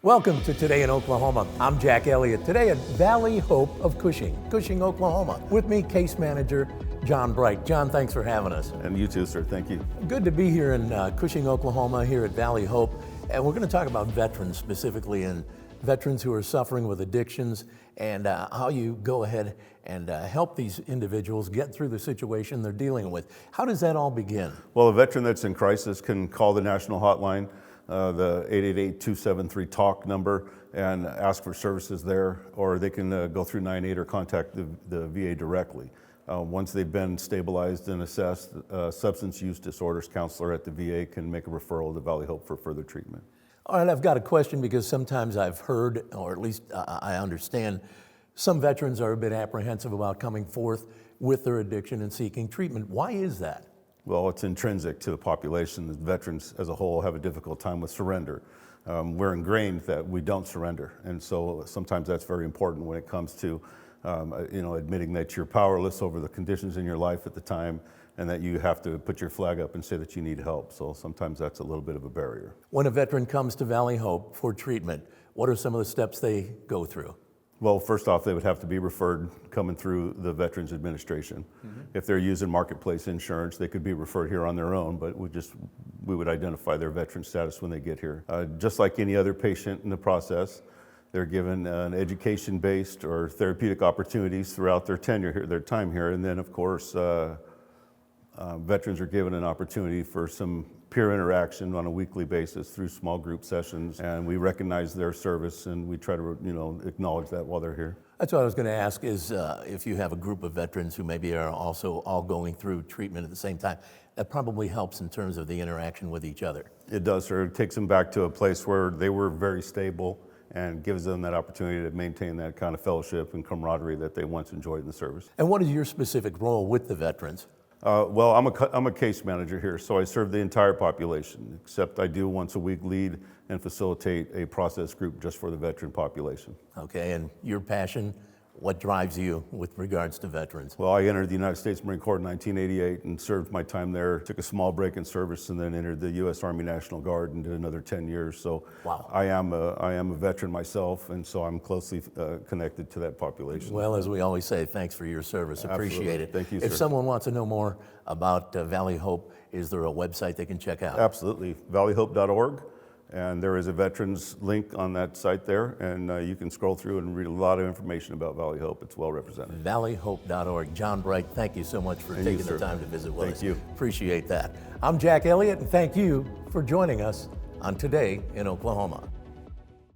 Welcome to Today in Oklahoma. I'm Jack Elliott. Today at Valley Hope of Cushing, Oklahoma. With me, case manager John Bright. John, thanks for having us. And you too, sir. Thank you. Good to be here in Cushing, Oklahoma, here at Valley Hope. And we're going to talk about veterans specifically, and veterans who are suffering with addictions, and how you go ahead and help these individuals get through the situation they're dealing with. How does that all begin? Well, a veteran that's in crisis can call the national hotline, the 888-273-TALK number, and ask for services there, or they can go through 9-8 or contact the VA directly. Once they've been stabilized and assessed, a substance use disorders counselor at the VA can make a referral to Valley Hope for further treatment. All right, I've got a question because sometimes I've heard, or at least I understand, some veterans are a bit apprehensive about coming forth with their addiction and seeking treatment. Why is that? Well, it's intrinsic to the population. The veterans as a whole have a difficult time with surrender. We're ingrained that we don't surrender, and so sometimes that's very important when it comes to admitting that you're powerless over the conditions in your life at the time, and that you have to put your flag up and say that you need help. So sometimes that's a little bit of a barrier. When a veteran comes to Valley Hope for treatment, what are some of the steps they go through? Well, first off, they would have to be referred coming through the Veterans Administration. Mm-hmm. If they're using marketplace insurance, they could be referred here on their own, but we would identify their veteran status when they get here. Just like any other patient in the process, they're given an education-based or therapeutic opportunities throughout their tenure here, their time here, and then of course, veterans are given an opportunity for some peer interaction on a weekly basis through small group sessions, and we recognize their service and we try to acknowledge that while they're here. That's what I was going to ask is if you have a group of veterans who maybe are also all going through treatment at the same time, that probably helps in terms of the interaction with each other. It does, sir. It takes them back to a place where they were very stable and gives them that opportunity to maintain that kind of fellowship and camaraderie that they once enjoyed in the service. And what is your specific role with the veterans? Well, I'm a case manager here, so I serve the entire population, except I do once a week lead and facilitate a process group just for the veteran population. Okay, and your passion, what drives you with regards to veterans? Well, I entered the United States Marine Corps in 1988 and served my time there, took a small break in service, and then entered the U.S. Army National Guard and did another 10 years. So wow. I am a veteran myself, and so I'm closely connected to that population. Well, as we always say, thanks for your service. Absolutely. Appreciate it. Thank you, sir. If someone wants to know more about Valley Hope, is there a website they can check out? Absolutely, valleyhope.org. And there is a veterans link on that site there, and you can scroll through and read a lot of information about Valley Hope. It's well represented. Valleyhope.org. John Bright, thank you so much for taking the time to visit with us. Thank you. Appreciate that. I'm Jack Elliott, and thank you for joining us on Today in Oklahoma.